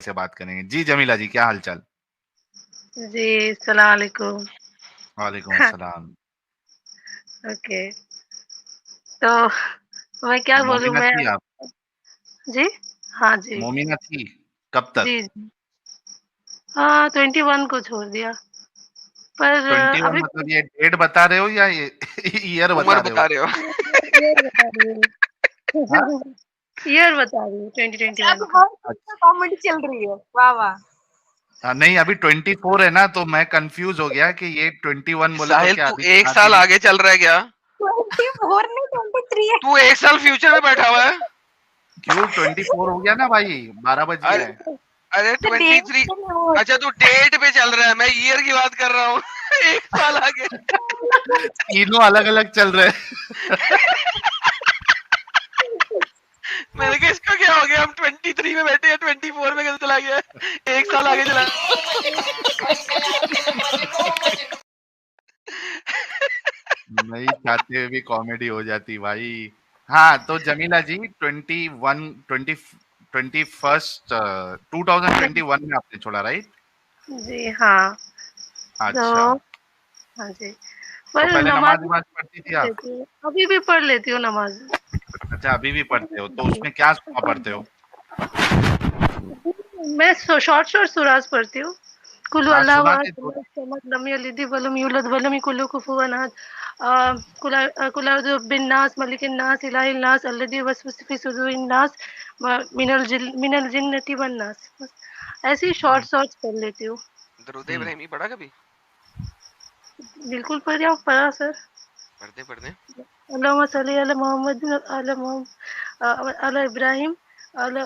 से बात करेंगे। जी जमीला जी, क्या हाल-चाल? जी, सलाम अलैकुम। वालेकुम अस्सलाम। ओके, तो मैं क्या बोलूँ मोमिना मैं थी आप? जी? हाँ जी। मोमिना थी? कब तक? जी, जी। हाँ, 21 को छोड़ दिया। पर 21 अभी मतलब ये डेट बता रहे हो या ये ईयर उम्र बता रहे बता हो? रहे हो। ईयर बता रही हूँ। हाँ? ईयर बता रही हूँ अच्छा, अब 2021 का। हर चीज़ अच्छा। पे कॉमेडी चल रही है। वाह, वाह! नहीं अभी 24 है ना, तो मैं कन्फ्यूज़ हो गया कि ये 21 बोले तो साहिल क्या तू अभी 1 शादी साल भी आगे चल रहा है क्या? 24 नहीं 23 है। तू 1 साल फ्यूचर में बैठा हुआ है? क्यों 24 हो गया ना भाई, 12 बज गया अरे है। अरे तो डेट 23। पे नहीं वो अच्छा तू डेट पे चल रहा है, मैं ईयर की बात कर रहा हूँ। 1 साल आगे। तीनों अलग-अलग चल रहे हैं। मैंने कहा इसका क्या हो गया? हम 23 में बैठे हैं, 24 में कैसे चला गया? 1 साल आगे चला। नहीं चाहते हुए भी कॉमेडी हो जाती भाई। हाँ, तो जमीला जी 21 21st 2021 में आपने छोड़ा राइट? जी, हाँ। तो अच्छा। हाँ जी, तो पर पहले नमाज़ नमाज़-वमाज़ पढ़ती थी पढ़ आप? लेती हूँ, अभी भी पढ़ लेती हूँ नमाज़। अच्छा अभी भी पढ़ते हो, तो जी। उसमें क्या सुरा पढ़ते हो? मैं शॉर्ट सूराज पढ़ती हूँ। कुल हाँ, अल्लाहु सुना अहद, के दो। अल्लाहु समद, लम यलिद वलम यूलद वलम यकुल लहू कुफुवन अहद। कुल अऊज़ु बिन्नास, मलिकिन नास, इलाहिन नास, अल्लज़ी युवस्विसु फी सुदूरिन नास, मिनल जिन्नति वन नास। बस ऐसे ही शॉर्ट्स पढ़ लेती हूँ। दरूद हुँ। इब्राहिमी पढ़ा कभी? बिल्कुल पढ़ा सर। पढ़ दे। अल्लाहुम्मा सल्ली अला मुहम्मदिन अला इब्राहिम अला।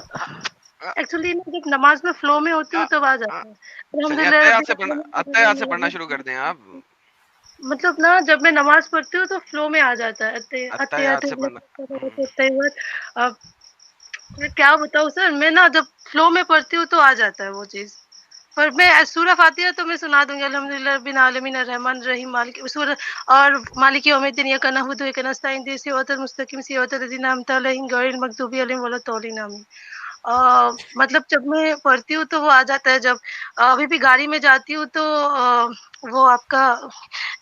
अ, एक्चुअली ना जब नमाज में फ्लो में होती अ, हूँ तब आ अ, जाता है। चलिए अल्हम्दुलिल्लाह रब्बिल अत्तहियात से पढ़ना शुरू कर आलमीन। दें आप। मतलब ना जब मैं नमाज़ पढ़ती हूँ तो फ्लो में आ जाता है। अत्तहियात से पढ़ना। हुँ। अब मैं क्या बताऊँ सर, मैं ना जब फ्लो में पढ़ती हूँ तो आ जाता है वो चीज़। पर मैं सूरह फ़ातिहा तो मैं सुना दूँगी, अल्हम्दुलिल्लाह रब्बिल आलमीन अर्रहमान अर्रहीम मालिक सूरह और मालिक यौमिद्दीन इय्याका नअबुदु व इय्याका नस्तईन इहदिnas सिरातल मुस्तकीम सिरातल लज़ीना अनअमता अलैहिम गैरिल मग़दूबि अलैहिम वलद्दालिन आमीन। मतलब जब मैं पढ़ती हूँ तो वो आ जाता है। जब अभी भी गाड़ी में जाती हूँ तो वो आपका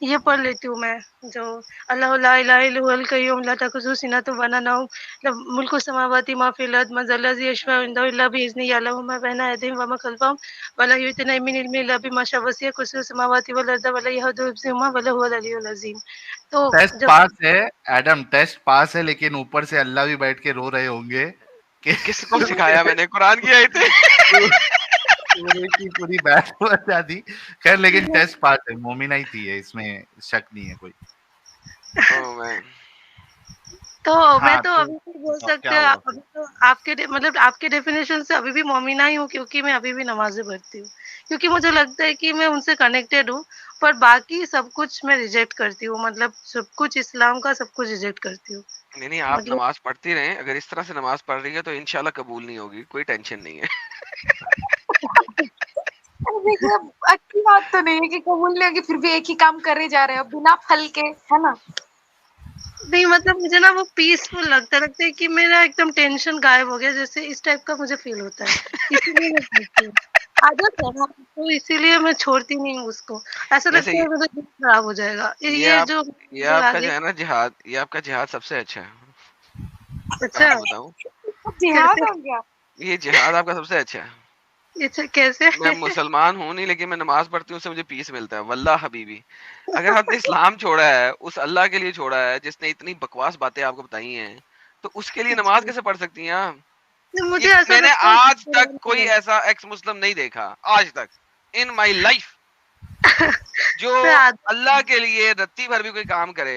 ये पढ़ लेती हूँ मैं, जो अल्लाहु ला इलाहा इल्ला हुवल कय्यूम ला ताखुज़ुहु सिनतुन व ला नौम लहु मुल्कु समावाति मा फ़िल अर्द मन ज़ल्लज़ी यशफ़अउ इंदहु इल्ला बिइज़्निही यअलमु मा बैना अयदीहिम व मा ख़ल्फ़हुम व ला युहीतूना मिन इल्मिही इल्ला बिमा शाअ वसिअ कुर्सियुहु समावाति वल अर्ज़ व ला यऊदुहु हिफ़्ज़ुहुमा व हुवल अलिय्युल अज़ीम। तो टेस्ट जब पास है, एडम टेस्ट पास है, लेकिन ऊपर से अल्लाह भी बैठ के रो रहे होंगे कि किसको सिखाया मैंने? कुरान की आयतें। पूरे की पूरी बैच बजा दी। खैर लेकिन टेस्ट पास है, मोमिना ही थी है, इसमें शक नहीं है कोई। Oh man! तो मैं हाँ, तो तो अभी भी बोल क्या सकते हैं, हुआ फिर? अभी तो मतलब आपके डेफिनेशन से अभी भी मोमिना ही हूँ, क्योंकि मैं अभी भी नमाज़ें पढ़ती हूँ। क्योंकि मुझे लगता है कि मैं उनसे कनेक्टेड हूँ, पर बाकी सब कुछ मैं रिजेक्ट करती हूँ, मतलब सब कुछ इस्लाम का सब कुछ रिजेक्ट करती हूँ। नहीं, आप मतलब नमाज़ पढ़ती रहें। अगर इस तरह से नमाज़ पढ़ रही है तो इंशाल्लाह कबूल नहीं होगी, कोई टेंशन नहीं है। अरे देखिए, अच्छी बात तो नहीं है कि कबूल नहीं होगी, फिर भी एक ही काम करे जा रहे हो बिना फल के, है ना? नहीं, मतलब मुझे ना वो पीसफुल लगता है कि मेरा एकदम टेंशन गायब हो गया, जैसे इस टाइप का मुझे फ़ील होता है। इसीलिए मैं करती हूँ। आदत है ना, तो इसीलिए मैं छोड़ती नहीं हूँ उसको। ऐसा वैसे लगता है मेरा दिन खराब हो जाएगा। ये ये आप जो ये मुझे आपका आगे जो है ना जिहाद, ये आपका जिहाद सबसे अच्छा है। मैं अच्छा, आपको बताऊँ, जिहाद कैसे? हो गया। ये जिहाद आपका सबसे अच्छा है। अच्छा, कैसे? मैं मुसलमान हूँ नहीं, लेकिन मैं नमाज़ पढ़ती हूँ, उससे मुझे पीस मिलता है। वल्लाह हबीबी। अगर आपने इस्लाम छोड़ा है, उस अल्लाह के लिए छोड़ा है जिसने इतनी बकवास बातें आपको बताई हैं, तो उसके लिए नमाज़ अच्छा, कैसे पढ़ सकती हैं आप? तो ये मुझे ऐसा मैंने लगता है आज कि तक कोई ऐसा एक्स मुस्लिम नहीं देखा, आज तक, इन माय लाइफ, जो मैं आद अल्लाह के लिए रत्ती भर भी कोई काम करे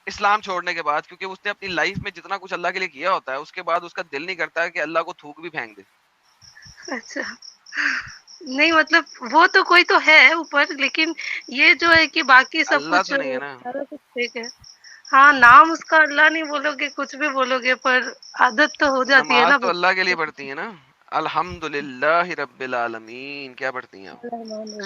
इस्लाम छोड़ने के बाद, क्योंकि उसने अपनी लाइफ में जितना कुछ अल्लाह के लिए किया होता है, उसके बाद उसका दिल नहीं करता है कि अल्लाह को थूक भी फेंक दे। अच्छा, नहीं मतलब वो तो कोई तो है ऊपर, लेकिन ये जो है कि बाकी सब अल्लाह कुछ तो नहीं है ना। सारा कुछ ठीक है। हाँ, नाम उसका अल्लाह नहीं बोलोगे, कुछ भी बोलोगे, पर आदत तो हो जाती है नमाज ना तो अल्लाह के लिए बच्चे पढ़ती है ना। अल्हम्दुलिल्लाहि रब्बिल आलमीन क्या पढ़ती हैं आप?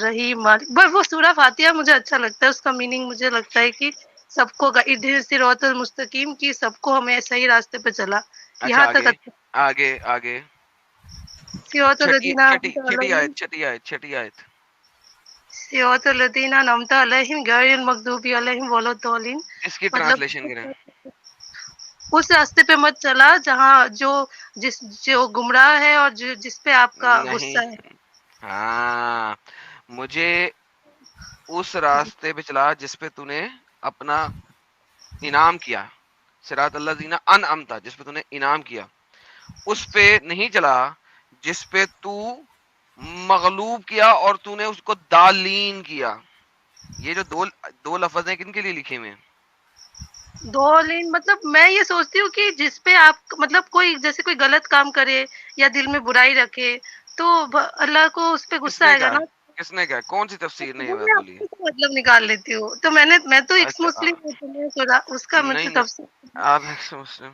रहीम मालिक, पर वो सूरह फातिहा मुझे अच्छा लगता है, उसका मीनिंग मुझे लगता है कि सबको इहदिस सिरातल मुस्तकीम, कि सबको हमें सही रास्ते पे चला। अच्छा यहाँ तक आगे, अच्छा। आगे, आगे। सिरातल लदीना छठी आयत सिरातल लदीना अनअमता अलैहिम गैरिल मगदूबी अलैहिम वलद्दालिन। इसकी मतलब ट्रांसलेशन करें। उस रास्ते पे मत चला जहाँ जो गुमराह है और जिस पे आपका गुस्सा नहीं, है। हाँ, मुझे उस रास्ते पे चला जिस पे तूने अपना इनाम किया, सिरात अल्लाज़ीना अनअमता, जिस पे तूने इनाम किया, उस पे नहीं चला जिस पे तू मगलूब किया और तूने उसको दालीन किया। ये जो दो लफ्ज हैं किनके लिए लिखे हुए हैं? दो लेन मतलब मैं ये सोचती हूँ कि जिस पे आप मतलब कोई जैसे कोई गलत काम करे या दिल में बुराई रखे तो अल्लाह को उस पे गुस्सा आएगा ना। किसने कहा? कौन सी तफसीर ने ये बात मैं बोली है? आपको मतलब निकाल लेती हूँ तो मैं तो एक्स अच्छा, मुस्लिम हूँ तो मैं थोड़ा उसका नहीं मतलब तफसीर आप मुस्लिम,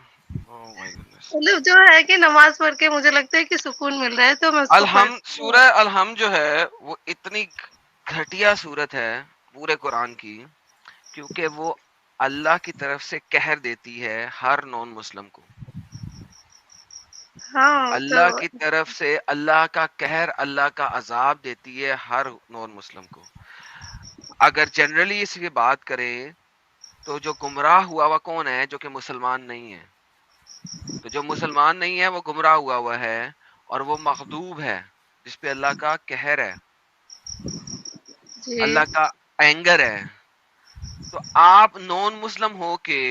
ओह माय गुडनेस। मतलब जो है कि नमाज पढ़ के मुझे लगता है कि सुकून मिल रहा है तो मैं उसको पढ़। सूरह अलहम जो है वो इतनी घटिया सूरत है पूरे कुरान की, क्योंकि वो अल्लाह की तरफ से कहर देती है हर नॉन मुस्लिम को। हाँ अल्लाह तो की तरफ से अल्लाह का कहर, अल्लाह का अजाब देती है हर नॉन मुस्लिम को। अगर जनरली इसकी बात करें तो जो गुमराह हुआ हुआ कौन है? जो कि मुसलमान नहीं है। तो जो मुसलमान नहीं है वो गुमराह हुआ है और वो मखदूब है जिस पे अल्लाह का कहर है, जी अल्लाह का एंगर है। तो आप नॉन मुस्लिम हो के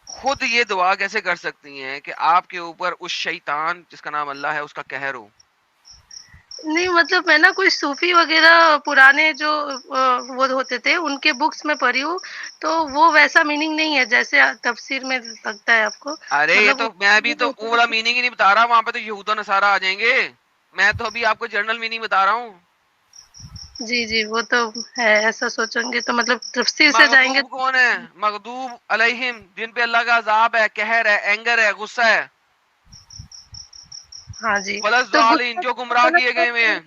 खुद ये दुआ कैसे कर सकती हैं कि आपके ऊपर उस शैतान जिसका नाम अल्लाह है उसका कहर हो? नहीं मतलब मैं ना कोई सूफी वगैरह पुराने जो वो होते थे उनके बुक्स में पढ़ी हूँ तो वो वैसा मीनिंग नहीं है जैसे तफसीर में लगता है आपको। अरे ये मतलब तो मैं भी तो वो वाला मीनिंग ही नहीं बता रहा, वहां पे तो यहूदा नसारा आ जाएंगे। मैं तो अभी आपको जनरल मीनिंग बता रहा हूँ। जी जी वो तो है ऐसा सोचेंगे तो मतलब तफसीर से जाएंगे। मगदूब कौन है? मगदूब अलैहिम, जिन पे अल्लाह का अजाब है, कहर है, एंगर है, गुस्सा है। हाँ जी वलस तो जालिन, जो गुमराह गुस्सा किए गए हुए हैं।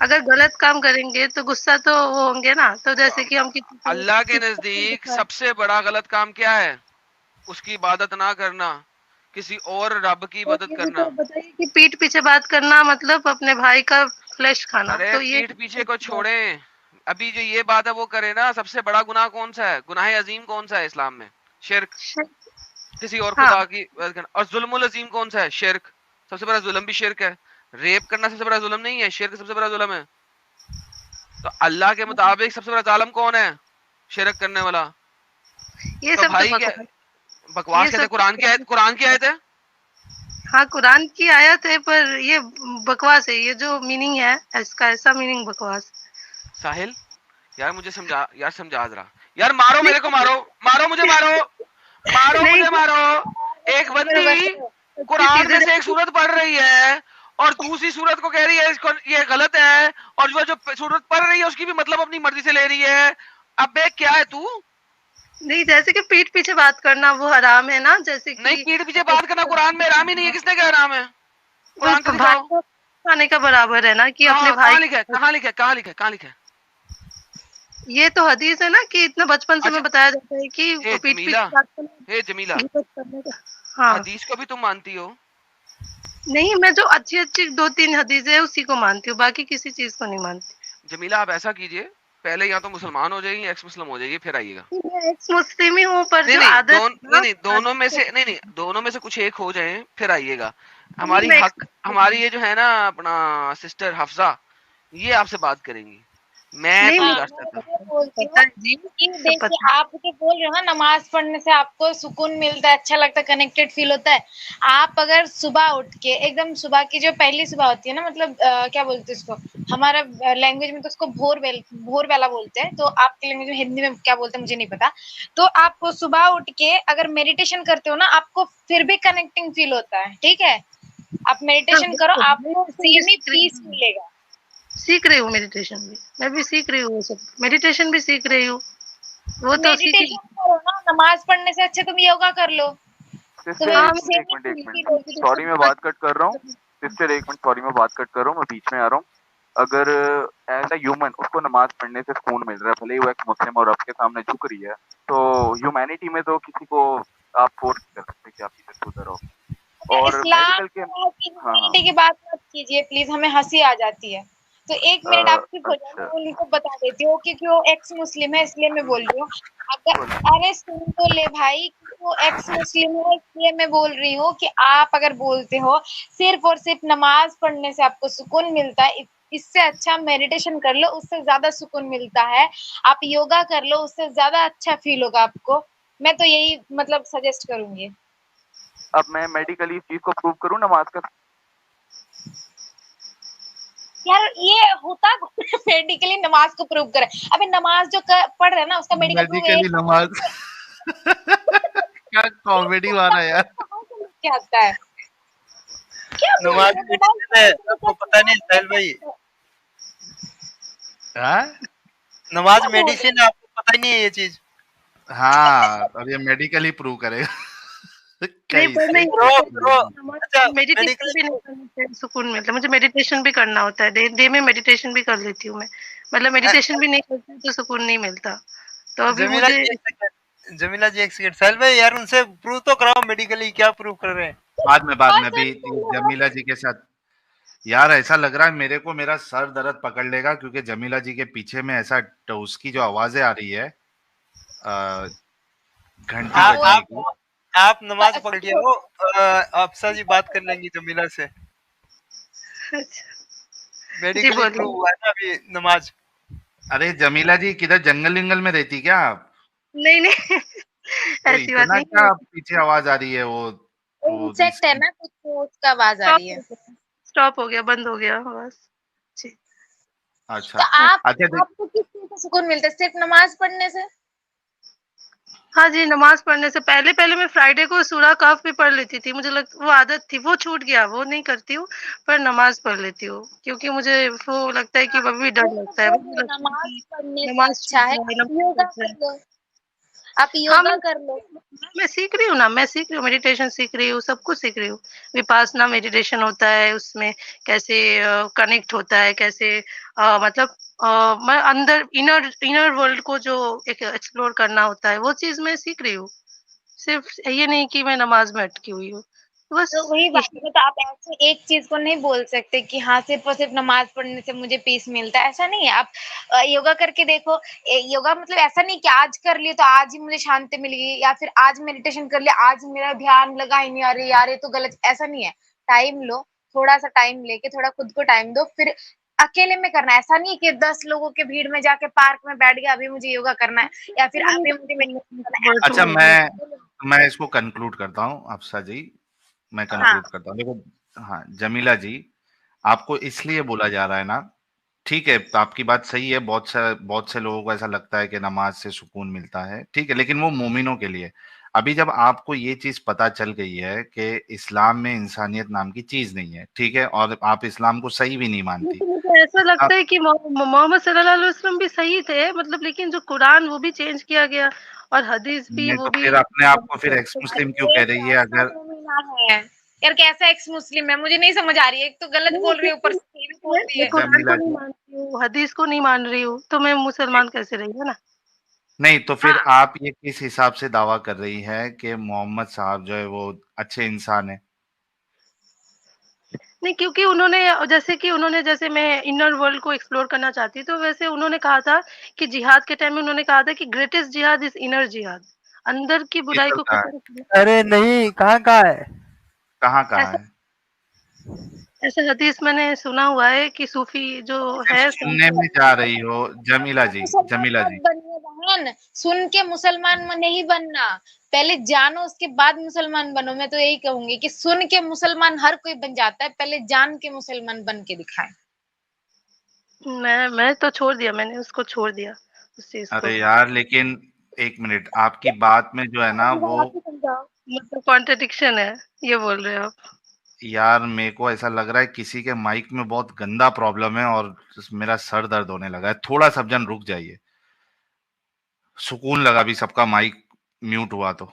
अगर गलत काम करेंगे तो गुस्सा तो वो होंगे ना तो जैसे कि हम अल्लाह के नजदीक सबसे बड़ा गलत काम क्या है? उसकी इबादत ना करना, किसी और रब की तो इबादत ये भी करना। तो बताइए कि पीठ पीछे बात करना मतलब अपने भाई का फ्लैश खाना अरे तो ये पीठ पीछे को छोड़ें, अभी जो ये बात है वो करे ना। सबसे बड़ा गुनाह कौन सा है? गुनाह अजीम कौन सा है इस्लाम में? शिर्क, किसी और हाँ खुदा की इबादत करना। और जुल्मुल अजीम कौन सा है? शिर्क। सबसे बड़ा जुल्म भी शिर्क है। रेप करना सबसे बड़ा जुल्म नहीं है? शिर्क सबसे बड़ा जुल्म है। तो अल्लाह के मुताबिक सबसे बड़ा जालिम कौन है? शिर्क करने वाला। ये तो सब तो भाई क्या बकवास बकवास ये कहते हैं? सब कुरान की आयत है। हाँ कुरान की आयत है पर ये बकवास है ये जो मीनिंग है इसका ऐसा मीनिंग बकवास। साहिल यार मुझे समझा, यार समझा जरा। यार मारो मेरे को, नहीं मारो, मारो मुझे, मारो, मारो नहीं मुझे, मारो। एक मेरे बंदी बच्चे अच्छी कुरान चीजें में से एक सूरत पढ़ रही है और दूसरी सूरत को कह रही है इसको ये गलत है, और जो जो सूरत पढ़ रही है उसकी भी मतलब अपनी मर्जी से ले रही है। अबे क्या है तू? नहीं जैसे कि पीठ पीछे बात करना वो हराम है ना जैसे नहीं, कि पीठ पीछे बात करना कुरान में हराम ही नहीं है। किसने कहा हराम है? कुरान का तो भाई दिखाओ। को खाने का बराबर है ना कि अपने कहाँ भाई कहाँ लिखा है? कहाँ लिखा है? कहाँ लिखा है? कहाँ लिखा है? ये तो हदीस है ना कि इतना बचपन से अच्छा, में बताया जाता है कि हे पीठ जमीला, पीछे बात करना हे जमीला, गिबत करने का। हाँ हदीस को भी तुम मानती हो? नहीं मैं जो अच्छी अच्छी दो तीन हदीसें है उसी को मानती हूँ बाकी किसी चीज को नहीं मानती। जमीला आप ऐसा कीजिए, पहले या तो मुसलमान हो जाइए, एक्स मुस्लिम हो जाइए, फिर आइएगा। मैं एक्स मुस्लिम ही हूँ पर नहीं जो नहीं आदत है ना दोनों में से नहीं नहीं, दोनों में से कुछ एक हो जाए फिर आइएगा। नहीं मैं हमारी ये जो है ना अपना सिस्टर हफ्सा, ये आपसे बात करेंगी। मैं नहीं तो नहीं हाँ, कर मैं सकता। ये बोलती पता हूँ है जी कि सब देखिए पता है। आप जो बोल रहे हो ना नमाज पढ़ने से आपको सुकून मिलता है, अच्छा लगता है, कनेक्टेड फील होता है। आप अगर सुबह उठ के एकदम सुबह की जो पहली सुबह होती है ना मतलब क्या बोलते हैं उसको, हमारा लैंग्वेज में तो उसको भोर वाला बोलते हैं, तो आपकी लैंग्वेज में हिंदी में क्या बोलते हैं मुझे नहीं पता। तो आप सुबह उठ के अगर मेडिटेशन करते हो ना आपको फिर भी कनेक्टिंग फील होता है, ठीक है। आप हाँ, मेडिटेशन करो आपको मेडिटेशन भी सेम ही पीस मिलेगा। सीख रही हूँ मेडिटेशन भी मैं भी सीख रही हूँ वो सब मेडिटेशन भी सीख रही हूँ वो तो सीख मेडिटेशन करो ना, नमाज पढ़ने से अच्छे तुम योगा कर लो, सिस्टर तुम्हें हाँ एक मिनट, सेम एक ही मिनट, एक फील मिनट, फील होगी। सॉरी मैं बात कट कर रहा हूँ। सिस्टर एक मिनट, सॉरी मैं बात कट कर रहा हूँ, मैं बीच में आ रहा हूँ। अगर एज अ ह्यूमन उसको नमाज पढ़ने से सुकून मिल रहा है, भले ही वो एक मुस्लिम और रब के सामने झुक रही है, तो ह्यूमैनिटी में तो किसी को आप फोर्स कर सकते कि आप इधर से उधर हो। और इस्लाम मेडिकल के की हाँ ह्यूमैनिटी की बात मत कीजिए प्लीज, हमें हंसी आ जाती है। तो एक मिनट आप चुप हो जाओ, अच्छा मैं उनको बता देती हूँ क्योंकि वो एक्स मुस्लिम है इसलिए मैं बोल रही हूँ। अगर बोलो। अरे सुन तो ले भाई, वो एक्स मुस्लिम है इसलिए मैं बोल रही हूँ कि आप अगर बोलते हो सिर्फ और सिर्फ नमाज पढ़ने से आपको सुकून मिलता है, इससे अच्छा मेडिटेशन कर लो, उससे ज्यादा सुकून मिलता है। आप योगा कर लो, उससे ज्यादा अच्छा फील होगा आपको। मैं तो यही मतलब सजेस्ट करूंगी। अब मैं मेडिकली इस चीज को प्रूव करूँ नमाज का? यार ये होता मेडिकली नमाज को प्रूव करे? अबे नमाज जो पढ़ रहे हैं ना उसका मेडिकल प्रूव मेडिकली नमाज क्या कॉमेडी वाला यार। क्या आता है? क्या बोल नमाज रहे हो? मेडिटेशन है, आपको पता नहीं साहिल भाई? हाँ नमाज मेडिसिन है, आपको पता ही नहीं है ये चीज? हाँ, अब ये मेडिकली प्रूव करेगा नहीं पर मैं ब्रो ब्रो अच्छा मेडिटेशन भी मेडिकली नहीं करने से सुकून मिलता है। मुझे मेडिटेशन भी करना होता है, डे में मेडिटेशन भी कर लेती हूँ मैं। मतलब मेडिटेशन भी नहीं करती तो सुकून नहीं मिलता। तो अभी जमीला मुझे जी एक सेकंड, जमीला जी एक सेकंड, साहिल भाई यार उनसे प्रूव तो कराओ मेडिकली क्या प्रूव कर रहे हैं। बाद में अभी जमीला जी के साथ। यार ऐसा लग रहा है मेरे को मेरा सर दर्द पकड़ लेगा, क्योंकि जमीला जी के पीछे में ऐसा उसकी जो आवाजें आ रही है घंटी आप बजने आप की। आप नमाज पढ़ के हो, अफसा जी बात कर लेंगी जमीला से। जी मेडिकली बोलिए। प्रूव हुआ है ना अभी नमाज। अरे जमीला जी किधर जंगल विंगल में रहती क्या आप? नहीं नहीं तो ऐसी बात इतना नहीं क्या है। पीछे आवाज आ रही है वो इंसेक्ट है इसकी? ना कुछ, तो उसका आवाज आ रही है। स्टॉप हो गया, बंद हो गया बस जी। अच्छा तो आप अच्छा देख। आपको किस चीज से सुकून मिलता है? सिर्फ नमाज पढ़ने से? हाँ जी, नमाज पढ़ने से पहले पहले मैं फ्राइडे को सूरह कहफ भी पढ़ लेती थी। मुझे वो आदत थी, वो छूट गया, वो नहीं करती हूँ। पर नमाज पढ़ लेती हूँ क्योंकि मुझे वो लगता है कि हाँ, अभी भी डर वही तो लगता है, बोल मुझे रही हूँ, लगता है नमाज कि पढ़ने से नमाज अच्छा छूट है जाए, आप नमाज योगा छूट जाए। कर लो। आप हाँ योगा कर लो। मैं सीख रही हूँ ना, मैं सीख रही हूँ, मेडिटेशन सीख रही हूँ, सब कुछ सीख रही हूँ। विपासना मेडिटेशन होता है, उसमें कैसे कनेक्ट होता है, कैसे मतलब मैं अंदर इनर इनर वर्ल्ड को जो एक एक्सप्लोर करना होता है, वो चीज़ मैं सीख रही हूँ। सिर्फ ये नहीं कि मैं नमाज में अटकी हुई हूँ। बस तो वही बात यही। है, तो आप ऐसे एक चीज को नहीं बोल सकते कि हाँ सिर्फ और सिर्फ नमाज पढ़ने से मुझे पीस मिलता है, ऐसा नहीं है। आप योगा करके देखो। योगा मतलब ऐसा नहीं कि आज कर लिए तो आज ही मुझे शांति मिलेगी, या फिर आज मेडिटेशन कर लिया आज मेरा ध्यान लगा ही नहीं, अरे यार ये तो गलत, ऐसा नहीं है। टाइम लो, थोड़ा सा टाइम लेके थोड़ा खुद को टाइम दो, फिर अकेले में करना है। ऐसा नहीं कि 10 लोगों के भीड़ में जाके पार्क में बैठ गया अभी मुझे योगा करना है, या फिर अभी मुझे meditation करना है, अच्छा ऐसा मैं इसको कंक्लूड करता हूँ अफसा जी, मैं हाँ कंक्लूड करता हूँ। देखो, हाँ जमीला जी, आपको इसलिए बोला जा रहा है ना, ठीक है, तो आपकी बात सही है। बहुत से लोगों को ऐसा लगता है कि नमाज से सुकून मिलता है, ठीक है, लेकिन वो मोमिनों के लिए। अभी जब आपको ये चीज पता चल गई है कि इस्लाम में इंसानियत नाम की चीज नहीं है, ठीक है, और आप इस्लाम को सही भी नहीं मानती। तो मुझे ऐसा लगता है कि मोहम्मद सल्लल्लाहु अलैहि वसल्लम भी सही थे, मतलब लेकिन जो कुरान वो भी चेंज किया गया और हदीस भी नहीं वो तो भी। फिर अपने आप को फिर एक्स मुस्लिम क्यों ये कह रही है कैसा अगर? मोमिना है यार? कैसा एक्स मुस्लिम है? मुझे नहीं समझ आ रही है। एक तो गलत नहीं, बोल रही है, ऊपर क्योंकि से ये भी बोल रही मैं है। कुरान को जमीला नहीं जी, मानती हूँ, हदीस को नहीं मान रही हूँ, तो मैं मुसलमान कैसे रही है ना। नहीं तो फिर हाँ, आप ये किस हिसाब से दावा कर रही है कि मोहम्मद साहब जो है वो अच्छे इंसान है? नहीं क्योंकि उन्होंने जैसे मैं इनर वर्ल्ड को एक्सप्लोर करना चाहती, तो वैसे उन्होंने कहा था कि जिहाद के टाइम में उन्होंने कहा था कि ग्रेटेस्ट जिहाद इज इनर जिहाद, अंदर की ये बुराई को चलता है, खत्म करना। अरे नहीं, कहाँ कहाँ है? कहाँ कहाँ ऐसा है? ऐसा हदीस मैंने सुना हुआ है कि सूफी जो सिर्फ है सुनने में जा रही हो जमीला जी, मुसलमान जमीला मत जी। बनिए बहन। सुन के मुसलमान नहीं बनना, पहले जानो उसके बाद मुसलमान बनो। मैं तो यही कहूंगी कि सुन के मुसलमान हर कोई बन जाता है, पहले जान के मुसलमान बन के दिखाए। मैं तो छोड़ दिया, मैंने उसको छोड़ दिया उस चीज को। अरे यार लेकिन एक मिनट, आपकी बात में जो है ना वो, आप ही समझाओ, मतलब कॉन्ट्रडिक्शन है, ये बोल रहे हो आप। यार मेरे को ऐसा लग रहा है किसी के माइक में बहुत गंदा प्रॉब्लम है और मेरा सर दर्द होने लगा है। थोड़ा सब जन रुक जाइए, सुकून लगा भी सबका माइक म्यूट हुआ तो।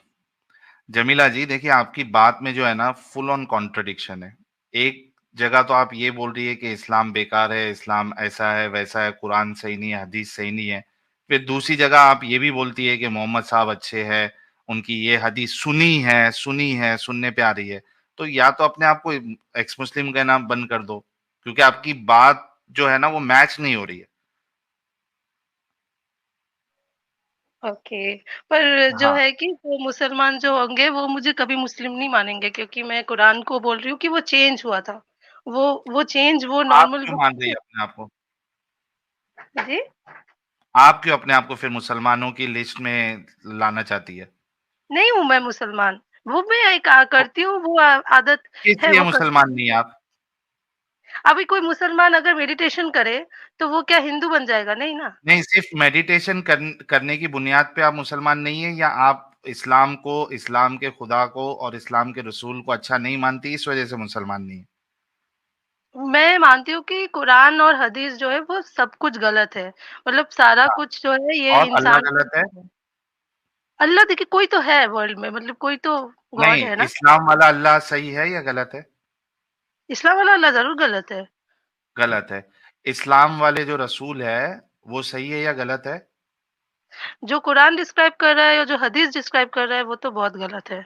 जमीला जी देखिए, आपकी बात में जो है ना फुल ऑन कॉन्ट्रडिक्शन है। एक जगह तो आप ये बोल रही है कि इस्लाम बेकार है, इस्लाम ऐसा है वैसा है, कुरान सही नहीं है, हदीस सही नहीं है। फिर दूसरी जगह आप ये भी बोलती है कि मोहम्मद साहब अच्छे हैं, उनकी ये हदीस सुनी है, सुनने पे आ रही है। तो या तो अपने आप को एक्स मुस्लिम कहना बंद कर दो, क्योंकि आपकी बात जो है ना वो मैच नहीं हो रही है। ओके, पर जो हाँ, है कि वो मुसलमान जो होंगे वो मुझे कभी मुस्लिम नहीं मानेंगे, क्योंकि मैं कुरान को बोल रही हूँ कि वो चेंज हुआ था। वो चेंज वो आप नॉर्मल क्यों वो मान रही है अपने आप को? जी? आप क्यों अपने आप को फिर मुसलमानों की लिस्ट में लाना चाहती है? नहीं हूँ मैं मुसलमान। वो मैं एक तो करती हूँ, वो आदत किस है लिए वो करती मुसलमान हूँ। नहीं है आप? अभी कोई मुसलमान अगर मेडिटेशन करे, तो वो क्या हिंदू बन जाएगा? नहीं ना। नहीं, सिर्फ मेडिटेशन करने की बुनियाद पे आप मुसलमान नहीं है, या आप इस्लाम को, इस्लाम के खुदा को और इस्लाम के रसूल को अच्छा नहीं मानती, इस वजह से मुसलमान नहीं है? मैं मानती हूँ कि कुरान और हदीस जो है वो सब कुछ गलत है। मतलब सारा हाँ, कुछ जो है ये और अल्लाह इंसान गलत है? अल्लाह देखिए कोई तो है वर्ल्ड में, मतलब कोई तो गॉड नहीं, है ना। इस्लाम वाला अल्लाह सही है या गलत है? इस्लाम वाला अल्लाह ज़रूर गलत है। गलत है। इस्लाम वाले जो रसूल है, वो सही है या गलत है? जो कुरान डिस्क्राइब कर रहा है और जो हदीस डिस्क्राइब कर रहा है वो तो बहुत गलत है।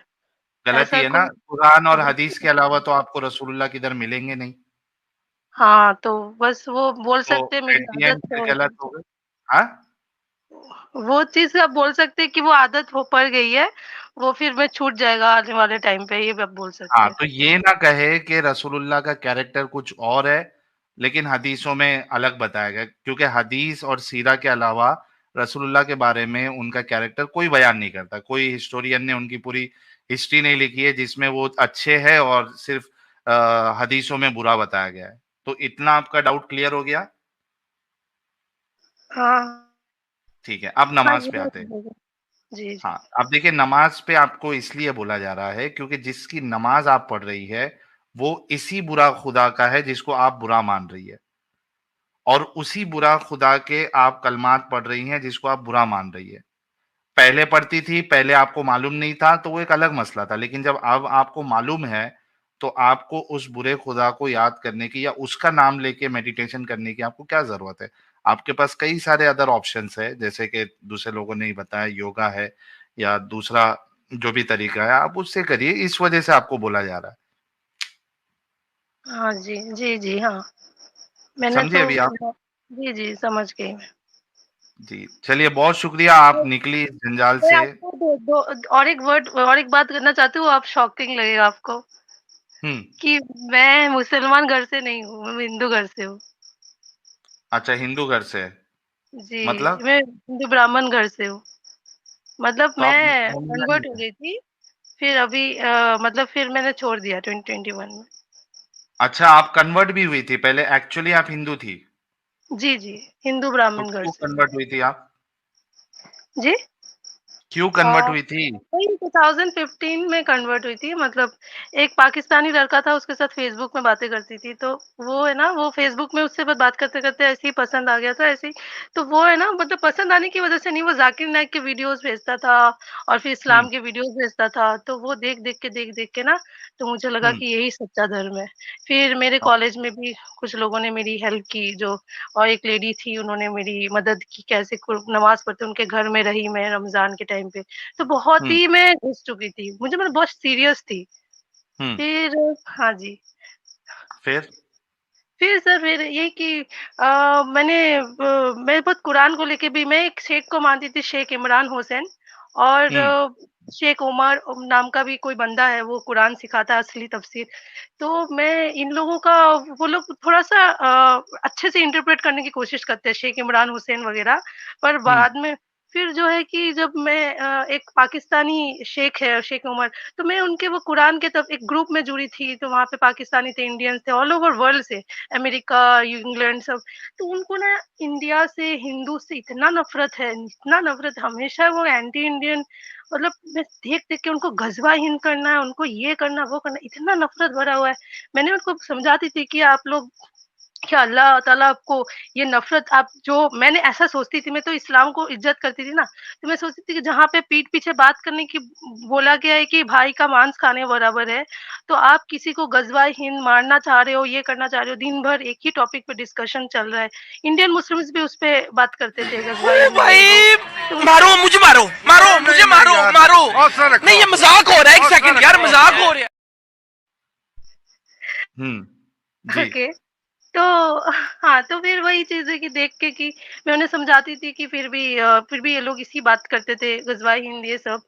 गलत ही ऐसा है ना? कोई कुरान और हदीस के अलावा तो आपको रसूलुल्लाह किधर मिलेंगे नहीं। हाँ, तो बस वो बोल तो सकते हैं मेरी एट द आदत एंड फिर है। गलत हो गए। हाँ? वो चीज़ आप बोल सकते हैं कि वो आदत हो पड़ गई है, वो फिर मैं छूट जाएगा आने वाले टाइम पे, ये आप बोल सकते हाँ, हैं। तो ये ना कहे कि रसूलुल्लाह का कैरेक्टर कुछ और है, लेकिन हदीसों में अलग बताया गया, क्योंकि हदीस और सीरा के अलावा रसूलुल्लाह के बारे में उनका कैरेक्टर कोई बयान नहीं करता। कोई हिस्टोरियन ने उनकी पूरी हिस्ट्री नहीं लिखी है जिसमें वो अच्छे हैं और सिर्फ हदीसों में बुरा बताया गया है। तो इतना आपका डाउट क्लियर हो गया? हाँ, ठीक है, अब हाँ, नमाज ये पे बात आते हैं। तो है। जी, जी। हाँ, अब देखिए नमाज पे आपको इसलिए बोला जा रहा है क्योंकि जिसकी नमाज आप पढ़ रही है, वो इसी बुरा खुदा का है जिसको आप बुरा मान रही है, और उसी बुरा खुदा के आप कलमात पढ़ रही हैं जिसको आप बुरा मान रही है। पहले पढ़ती थी, पहले आपको मालूम नहीं था, तो वो एक अलग मसला था, लेकिन जब अब आपको मालूम है, तो आपको उस बुरे खुदा को याद करने की या उसका नाम लेके मेडिटेशन करने की आपको क्या ज़रूरत है? आपके पास कई सारे अदर ऑप्शंस हैं, जैसे कि दूसरे लोगों ने ही बताया, योगा है या दूसरा जो भी तरीका है, आप उससे करिए, इस वजह से आपको बोला जा रहा है। हाँ जी, जी, जी, हाँ। मैंने समझे तो अभी आप? जी, जी, समझ गई मैं। जी, चलिए बहुत शुक्रिया, आप तो निकली इस जंजाल मैं से। आपको दो दो और एक बात करना चाहती हूँ, आप शॉकिंग लगेगा आपको हुँ, कि मैं मुसलमान घर से नहीं हूँ, मैं हिंदू घर से हूँ। अच्छा हिंदू घर से है, जी, मतलब? मैं हिंदू ब्राह्मण घर से हूँ। मतलब तो आप मैं मोमिना नहीं कन्वर्ट हो थे? गई थी, फिर अभी मतलब फिर मैंने छोड़ दिया 2021 में। अच्छा, आप कन्वर्ट भी हुई थी, पहले एक्चुअली आप हिंदू थी, जी, जी, हिंदू तो ब्राह्मण घर क्यों से। कन्वर्ट हुई थी आप? जी? क्यों अ, कन्वर्ट हुई थी? वही 2015 में कन्वर्ट हुई थी, मतलब एक पाकिस्तानी लड़का था, उसके साथ फ़ेसबुक में बातें करती थी, तो वो है ना, वो फ़ेसबुक में उससे बात करते-करते ऐसे ही पसंद आ गया था, ऐसे ही। तो वो है ना, मतलब पसंद आने की वज़ह से नहीं, वो ज़ाकिर नाइक के वीडियोज़ भेजता था और फिर हुँ, इस्लाम के वीडियोज़ भेजता था, तो वो देख-देख के ना, तो मुझे लगा हुँ, कि यही सच्चा धर्म है। फिर मेरे हाँ, कॉलेज में भी कुछ लोगों ने मेरी हेल्प की, जो और एक लेडी थी, उन्होंने मेरी मदद की, कैसे को नमाज़ पढ़ते, उनके घर में रही मैं रमज़ान के टाइम पे। तो बहुत हुँ, ही मैं घुस चुकी थी। मुझे मतलब बहुत सीरियस थी। हुँ, फिर हाँ जी। फिर? फिर सर फिर यही कि मैं बहुत कुरान को लेके भी, मैं एक शेख को मानती थी, शेख इमरान हुसैन, और हुँ, शेख उमर नाम का भी कोई बंदा है, वो कुरान सिखाता है असली तफ़सीर। तो मैं इन लोगों का, वो लोग थोड़ा-सा अच्छे से इंटरप्रेट करने की कोशिश करते हैं, शेख इमरान हुसैन वग़ैरह, पर हुँ, बाद में फिर जो है कि जब मैं एक पाकिस्तानी शेख है, शेख उमर, तो मैं उनके वो कुरान के तब एक ग्रुप में जुड़ी थी, तो वहाँ पे पाकिस्तानी थे, इंडियंस थे, ऑल ओवर वर्ल्ड से, अमेरिका, इंग्लैंड सब। तो उनको ना इंडिया से, हिंदू से इतना नफ़रत, हमेशा वो एंटी इंडियन, मतलब मैं देख-देख के उनको ग़ज़वा हिंद करना है, उनको ये करना, वो करना, इतना नफ़रत भरा हुआ है। मैंने उनको समझाती थी कि आप लोग, क्या अल्लाह ताला आपको ये नफ़रत, आप जो, मैंने ऐसा सोचती थी, मैं तो इस्लाम को इज़्ज़त करती थी ना, तो मैं सोचती थी कि जहाँ पे पीठ पीछे बात करने की बोला गया है कि भाई का मांस खाने बराबर है, तो आप किसी को ग़ज़वा-ए हिंद मारना चाह रहे हो, ये करना चाह रहे हो, दिन भर एक ही टॉपिक पे डिस्कशन चल रहा है। इंडियन मुस्लिम्स भी उस पे बात करते थे, ग़ज़वा-ए अरे हिंद ये वो। भाई तो मारो मुझे, मारो मारो नहीं मुझे, नहीं मारो यार, मारो। हौसला रखो, नहीं ये मजाक हो रहा है, एक हौसला सेकंड यार, रखो। मजाक हो रहा है। जी। ओके। तो हाँ, तो फिर वही चीज़ है कि देख के कि मैं उन्हें समझाती थी कि फिर भी ये लोग इसी बात करते थे, ग़ज़वा हिंद ये सब।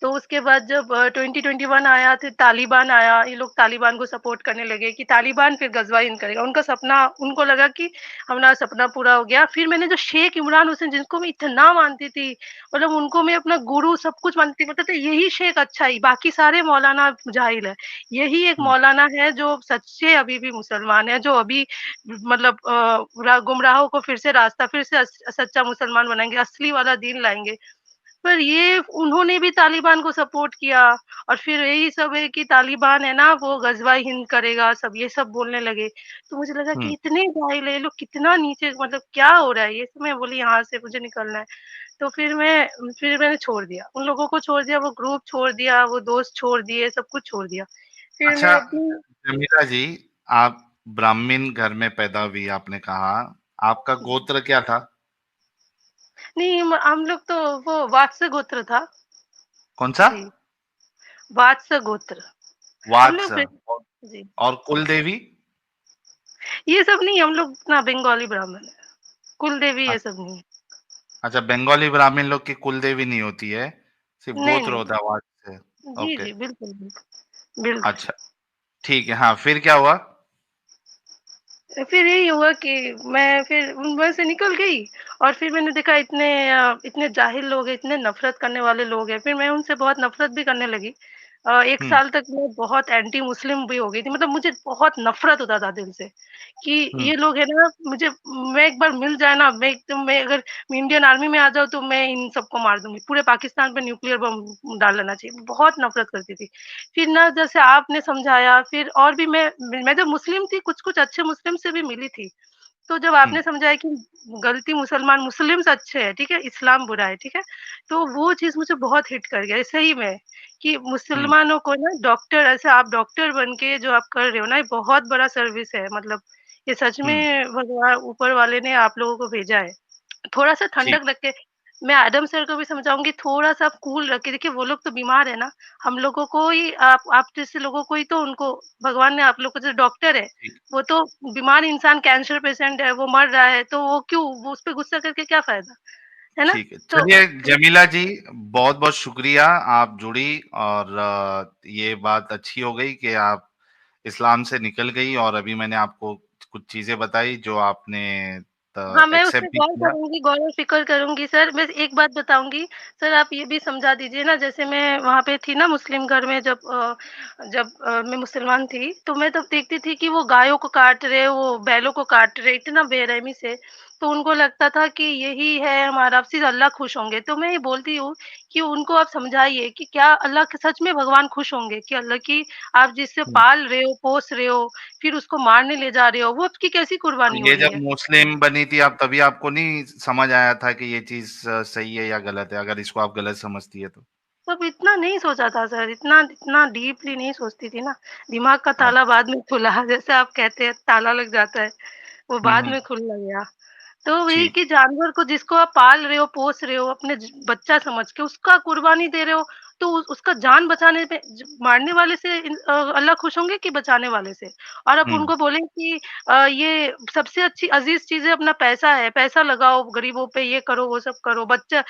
तो उसके बाद जब 2021 आया, फिर तालिबान आया, ये लोग तालिबान को सपोर्ट करने लगे कि तालिबान फिर ग़ज़वा हिंद करेगा। उनका सपना उनको लगा कि हमारा सपना पूरा हो गया। फिर मैंने जो शेख इमरान हुसैन जिनको मैं इतना मानती थी, मतलब उनको मैं अपना गुरु सब कुछ मानती थी, मतलब तो यही शेख अच्छा है, बाकी सारे मौलाना जाहिल है। यही एक हुँ, मौलाना है जो सच्चे अभी भी मुसलमान है, जो अभी मतलब गुमराहों को फिर से सच्चा मुसलमान बनाएँगे, असली वाला दीन लाएँगे। पर ये उन्होंने भी तालिबान को सपोर्ट किया और फिर यही सब है कि तालिबान है ना वो ग़ज़वा हिंद करेगा, सब ये सब बोलने लगे। तो मुझे लगा कि हुँ। इतने जाहिल है ये लोग, कितना नीचे, मतलब क्या हो रहा है ये? तो मैं बोली यहाँ से मुझे निकलना है। तो फिर मैंने छोड़ दिया। उन लोगों को छोड़ दिया, वो ग्रुप छोड़ दिया, वो दोस्त छोड़ दिए, सब कुछ छोड़ दिया। फिर अच्छा, मैं अपनी जमीला जी, आप ब्राह्मण घर में पैदा हुई आपने कहा, आपका गोत्र क्या था? नहीं, हम लोग तो वो वात्स्य गोत्र था। कौन-सा? जी, वात्स्य गोत्र। हम लोग वात्स जी, और कुल देवी? ये सब नहीं, हम लोग ना बंगाली ब्राह्मण है। कुल देवी अ, ये सब नहीं। अच्छा, बंगाली ब्राह्मण लोग की कुल देवी नहीं होती है, सिर्फ़ नहीं, गोत्र नहीं। होता है वात्स। जी, ओके, जी, बिल्कुल, बिल्कुल, बिल्कुल। अच्छा, ठीक है, हाँ, फिर क्या हुआ? फिर यही हुआ कि मैं फिर उनमें से निकल गई और फिर मैंने देखा इतने जाहिल लोग हैं, इतने नफ़रत करने वाले लोग हैं, फिर मैं उनसे बहुत नफ़रत भी करने लगी। 1 हुँ, साल तक मैं बहुत एंटी मुस्लिम भी हो गई थी, मतलब मुझे बहुत नफ़रत होता था दिल से, कि हुँ, ये लोग है ना मुझे मैं एक बार मिल जाए ना, मैं अगर मैं इंडियन आर्मी में आ जाऊँ तो मैं इन सबको मार दूँगी, पूरे पाकिस्तान पे न्यूक्लियर बम डाल लेना चाहिए, बहुत नफ़रत करती थी। फिर ना जैसे आपने समझाया, फिर और भी मैं जब मुस्लिम थी, कुछ-कुछ अच्छे मुस्लिम से भी मिली थी। तो जब हुँ, आपने समझाया कि गलती मुस्लिम्स अच्छे हैं, ठीक है? इस्लाम बुरा है, ठीक है? तो वो चीज़ मुझे बहुत हिट कर गया, सही में, कि हुँ, मुसलमानों को ना डॉक्टर, ऐसे आप डॉक्टर बन के जो आप कर रहे हो ना, ये बहुत बड़ा सर्विस है, मतलब ये सच हुँ, में भगवान ऊपर वाले ने आप लोगों को भेजा है। थोड़ा-सा ठीक, ठंडक रख के मैं एडम सर को भी समझाऊँगी, थोड़ा-सा आप कूल रख के देखिए, वो लोग तो बीमार है ना, हम लोगों को ही आप जैसे लोगों को ही तो उनको भगवान ने, आप लोग को जो डॉक्टर है, ठीक, वो तो बीमार इंसान, कैंसर पेशेंट है, वो मर रहा है, तो वो क्यों, वो उस पे गुस्सा करके क्या फ़ायदा, है ना? ठीक है। तो चलिए जमीला जी, बहुत-बहुत शुक्रिया, आप जुड़ी और ये बात अच्छी हो गई कि आप इस्लाम से निकल गई और अभी मैंने आपको कुछ चीज़ें बताई जो आपने हाँ, मैं उस पे एक्सेप्ट भी गौर किया। करूँगी, गौर और फ़िक्र करूँगी सर। मैं एक बात बताऊँगी, सर आप ये भी समझा दीजिए ना, जैसे मैं वहाँ पे थी ना मुस्लिम घर में, जब मैं मुसलमान थी, तो मैं तब देखती थी कि वो गायों को काट रहे, वो बैलों को काट रहे, इतना बेरहमी से। तो उनको लगता था कि यही है हमारा, अब सिर्फ़ अल्लाह खुश होंगे। तो मैं ये बोलती हूँ कि उनको आप समझाइए कि क्या अल्लाह के सच में भगवान खुश होंगे? कि अल्लाह की आप जिससे हुँ। पाल रहे हो, पोस रहे हो, फिर उसको मारने ले जा रहे हो, वो आपकी कैसी तो कुर्बानी हो ये रही जब है? मुस्लिम बनी थी आप तभी आपको नहीं समझ आया था कि ये चीज़ सही है या गलत है, अगर इसको आप गलत समझती है तो? तब इतना नहीं सोचा था सर, इतना इतना डीपली नहीं सोचती थी ना। दिमाग का हाँ। ताला बाद में खुला, जैसे आप कहते हैं ताला लग जाता है, वो हुँ, बाद हुँ। में खुलने गया। तो वही ठीक, कि जानवर को जिसको आप पाल रहे हो, पोस रहे हो, अपने बच्चा समझ के उसका कुर्बानी दे रहे हो, तो उसका जान बचाने पे मारने वाले से अल्लाह खुश होंगे कि बचाने वाले से? और आप हुँ। उनको बोलें कि ये सबसे अच्छी अजीज चीज है, अपना पैसा है, पैसा लगाओ गरीबों पे, ये करो वो सब करो, बच्चा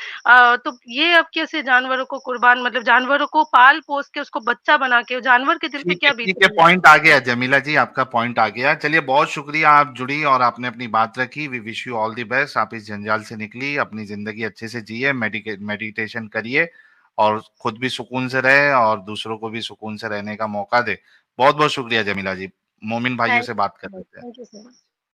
तो ये अब कैसे जानवरों को कुर्बान, मतलब जानवरों को पाल पोस के उसको बच्चा बना के जानवर के दिल पे क्या बीत ठीक है, रही है? पॉइंट आ गया जमीला जी, आपका पॉइंट आ गया। चलिए बहुत शुक्रिया आप जुड़ी और आपने अपनी बात रखी। We wish you all the best. आप इस जंजाल से निकली, अपनी ज़िंदगी अच्छे से जिए, मेडिटेशन करिए और खुद भी सुकून से रहे और दूसरों को भी सुकून से रहने का मौका दें। बहुत-बहुत शुक्रिया जमीला जी। मोमिन भाइयों थैंक से बात कर लेते हैं। Thank you so much.